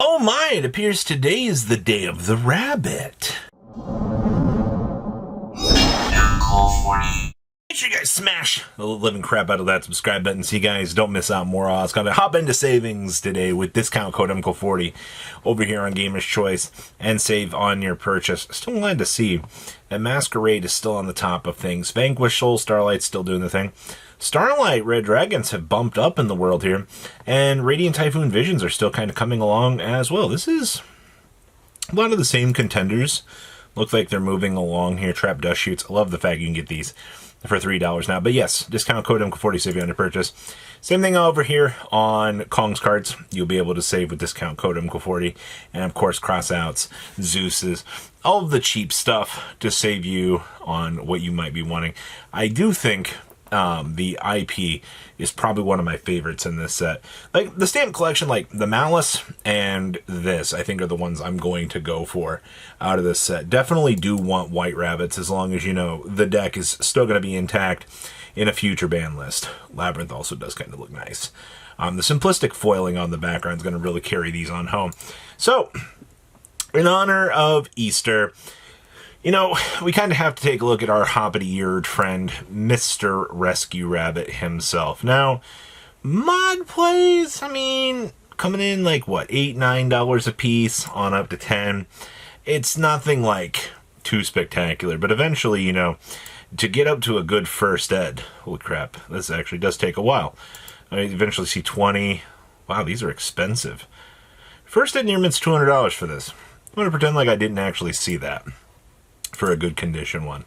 Oh my, it appears today is the day of the rabbit. Make sure you guys smash the living crap out of that subscribe button so you guys don't miss out more. It's going to hop into savings today with discount code MCO40 over here on Gamer's Choice and save on your purchase. Still glad to see that Masquerade is still on the top of things. Vanquish Soul Starlight's still doing the thing. Starlight Red Dragons have bumped up in the world here, and Radiant Typhoon Visions are still kind of coming along as well. This is a lot of the same contenders. Look like they're moving along here. Trap Dust Shoots. I love the fact you can get these for $3 now. But yes, discount code MCO40 save you on your purchase. Same thing over here on Kong's cards. You'll be able to save with discount code MCO40. And of course, crossouts, Zeus's, all of the cheap stuff to save you on what you might be wanting. I do think the IP is probably one of my favorites in this set. Like the stamp collection, like the Malice and this, I think are the ones I'm going to go for out of this set. Definitely do want White Rabbits as long as, you know, the deck is still going to be intact in a future ban list. Labyrinth also does kind of look nice. The simplistic foiling on the background is going to really carry these on home. So, in honor of Easter, you know, we kind of have to take a look at our hoppity-eared friend, Mr. Rescue Rabbit himself. Now, mod plays, I mean, coming in like, what, $8, $9 a piece on up to 10. It's nothing like too spectacular, but eventually, you know, to get up to a good first ed, holy crap, this actually does take a while. I eventually see 20. Wow, these are expensive. First ed near mint's $200 for this. I'm going to pretend like I didn't actually see that for a good condition one.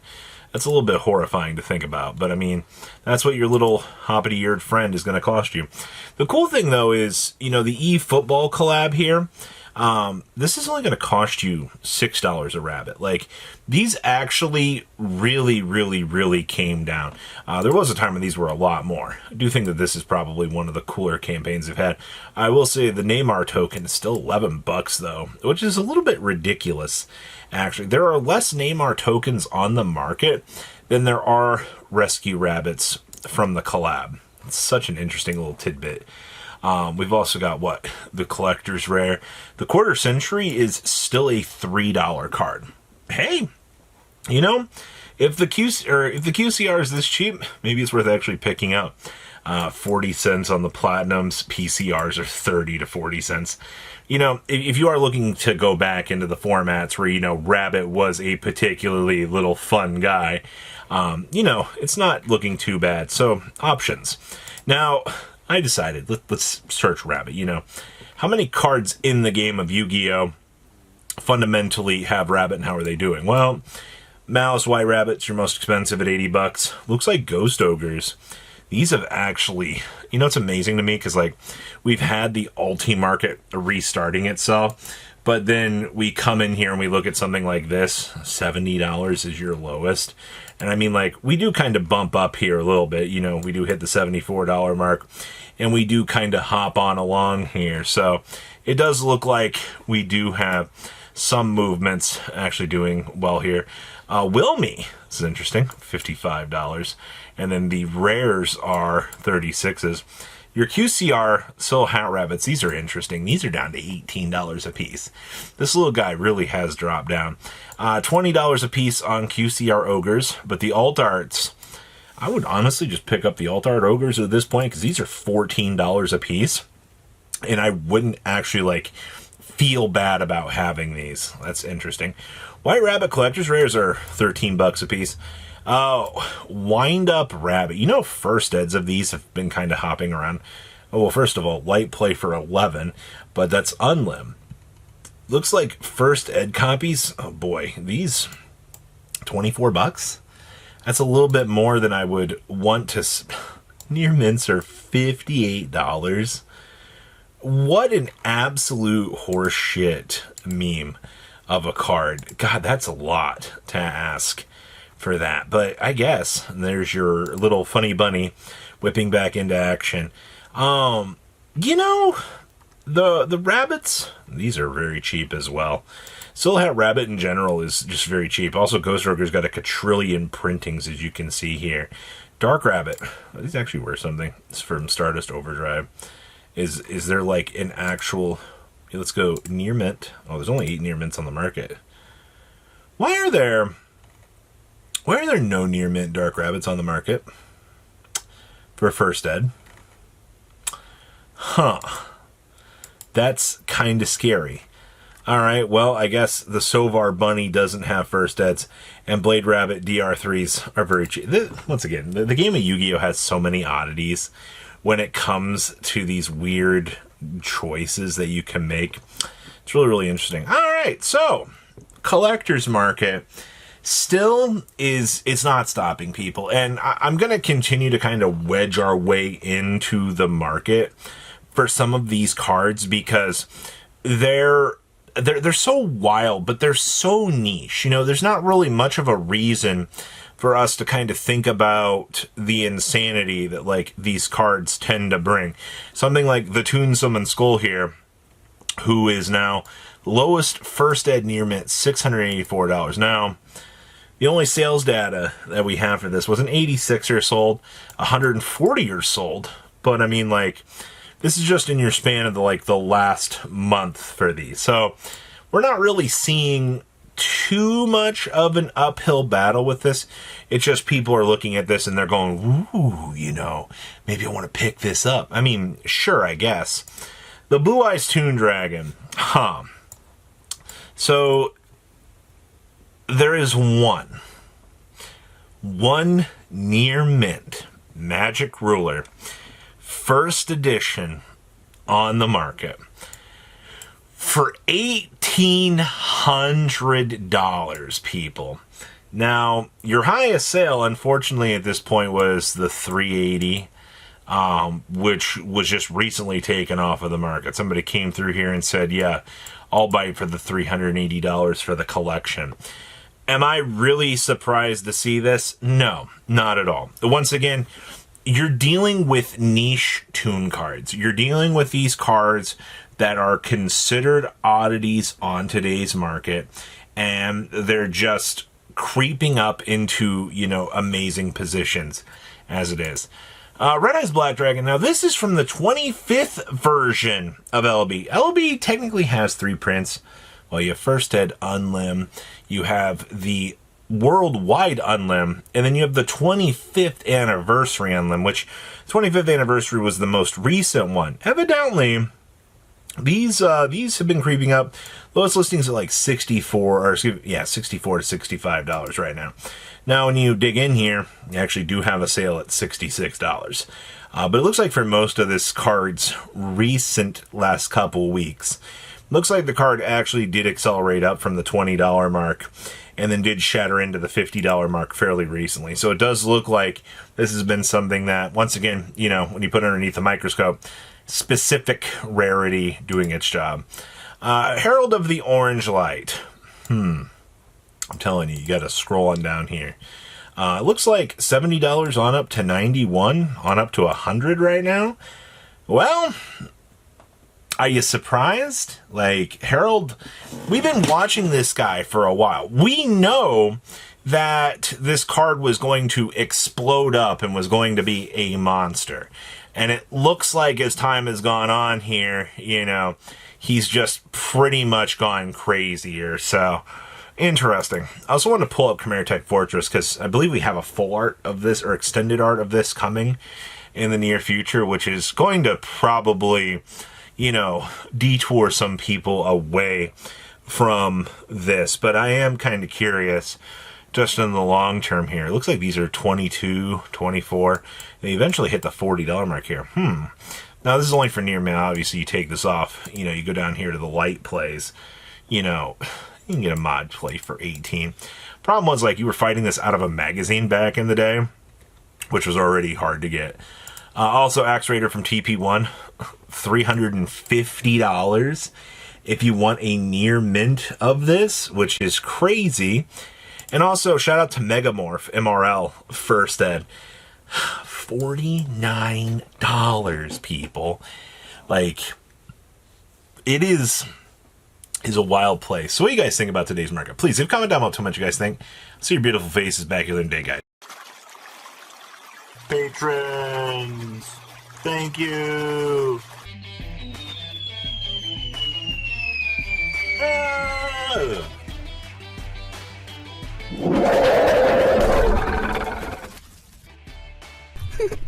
That's a little bit horrifying to think about, but I mean, that's what your little hoppity-eared friend is going to cost you. The cool thing, though, is, you know, the eFootball collab here, this is only going to cost you $6 a rabbit. Like, these actually really came down. There was a time when these were a lot more. I do think that this is probably one of the cooler campaigns they've had. I will say the Neymar token is still $11, though, which is a little bit ridiculous. Actually, there are less Neymar tokens on the market than there are Rescue Rabbits from the collab. It's such an interesting little tidbit. We've also got, what, the Collector's Rare. The Quarter Century is still a $3 card. Hey, you know, if the QCR is this cheap, maybe it's worth actually picking up. 40 cents on the Platinums. PCRs are 30 to 40 cents. You know, if you are looking to go back into the formats where, you know, Rabbit was a particularly little fun guy, you know, it's not looking too bad. So, options. Now, I decided, let's search Rabbit, you know. How many cards in the game of Yu-Gi-Oh! Fundamentally have Rabbit, and how are they doing? Well, Malice White Rabbit's your most expensive at $80. Looks like Ghost Ogres. These have actually, you know, it's amazing to me because, like, we've had the Alti market restarting itself, but then we come in here and we look at something like this, $70 is your lowest. And I mean, like, we do kind of bump up here a little bit, you know, we do hit the $74 mark, and we do kind of hop on along here. So it does look like we do have some movements actually doing well here. Wilmy, this is interesting, $55. And then the rares are 36s. Your QCR Soul Hat Rabbits, these are interesting. These are down to $18 a piece. This little guy really has dropped down. $20 a piece on QCR Ogres, but the Alt Arts, I would honestly just pick up the Alt Art Ogres at this point because these are $14 a piece. And I wouldn't actually, like, feel bad about having these. That's interesting. White Rabbit Collector's Rares are $13 a piece. Wind Up Rabbit. You know, first eds of these have been kind of hopping around. Oh, well, first of all, light play for 11, but that's unlim. Looks like first ed copies. Oh boy, these $24. That's a little bit more than I would want to. Near mints are $58. What an absolute horseshit meme of a card. God, that's a lot to ask for that, but I guess there's your little funny bunny whipping back into action. You know, the rabbits, these are very cheap as well. Soul Hat Rabbit in general is just very cheap. Also, Ghost Roger's got a quadrillion printings, as you can see here. Dark Rabbit, these actually were something. It's from Stardust Overdrive. Is there like an actual Let's go near mint. Oh, there's only 8 near mints on the market. Why are there no near mint dark rabbits on the market for first ed? Huh. That's kind of scary. All right, well, I guess the Sovar Bunny doesn't have first eds, and Blade Rabbit DR3s are very cheap. Once again, the game of Yu-Gi-Oh! Has so many oddities when it comes to these weird choices that you can make. It's really, really interesting. All right, so collector's market still it's not stopping people, and I'm going to continue to kind of wedge our way into the market for some of these cards because they're so wild, but they're so niche. You know, there's not really much of a reason for us to kind of think about the insanity that like these cards tend to bring. Something like the Toon Summon Skull here, who is now lowest first ed near mint, $684. Now, the only sales data that we have for this was an 86er sold, 140er sold, but I mean, like, this is just in your span of the last month for these. So we're not really seeing too much of an uphill battle with this. It's just people are looking at this and they're going, ooh, you know, maybe I want to pick this up. I mean, sure, I guess. The Blue Eyes Toon Dragon. So there is one near mint Magic Ruler first edition on the market for $1,800, people. Now, your highest sale, unfortunately, at this point was the 380, which was just recently taken off of the market. Somebody came through here and said, yeah, I'll buy it for the $380 for the collection. Am I really surprised to see this? No, not at all. Once again, you're dealing with niche Toon cards. You're dealing with these cards that are considered oddities on today's market, and they're just creeping up into, you know, amazing positions as it is. Red Eyes Black Dragon. Now, this is from the 25th version of LB. LB technically has 3 prints. Well, you have First Ed Unlim, you have the Worldwide Unlim, and then you have the 25th Anniversary Unlim, which 25th Anniversary was the most recent one. Evidently, these have been creeping up. Lowest listings are like $64 to $65 right now. Now, when you dig in here, you actually do have a sale at $66. But it looks like for most of this card's recent last couple weeks, looks like the card actually did accelerate up from the $20 mark and then did shatter into the $50 mark fairly recently. So it does look like this has been something that, once again, you know, when you put it underneath the microscope, specific rarity doing its job. Herald of the Orange Light. I'm telling you, you got to scroll on down here. It looks like $70 on up to $91, on up to $100 right now. Well, are you surprised? Like, Herald, we've been watching this guy for a while. We know that this card was going to explode up and was going to be a monster. And it looks like as time has gone on here, you know, he's just pretty much gone crazier. So, interesting. I also want to pull up Khmer Tech Fortress because I believe we have a full art of this, or extended art of this, coming in the near future, which is going to probably, you know, detour some people away from this. But I am kind of curious just in the long term here. It looks like these are 22, 24. They eventually hit the $40 mark here. Now, this is only for near mint. Obviously, you take this off. You know, you go down here to the light plays. You know, you can get a mod play for 18. Problem was, like, you were fighting this out of a magazine back in the day, which was already hard to get. Also, Axe Raider from TP1, $350 if you want a near mint of this, which is crazy. And also, shout out to Megamorph, MRL, First Ed. $49, people. Like, it is a wild place. So what do you guys think about today's market? Please leave a comment down below. Tell me what you guys think. See your beautiful faces back here in the day, guys. Patrons, thank you.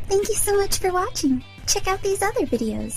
Thank you so much for watching. Check out these other videos.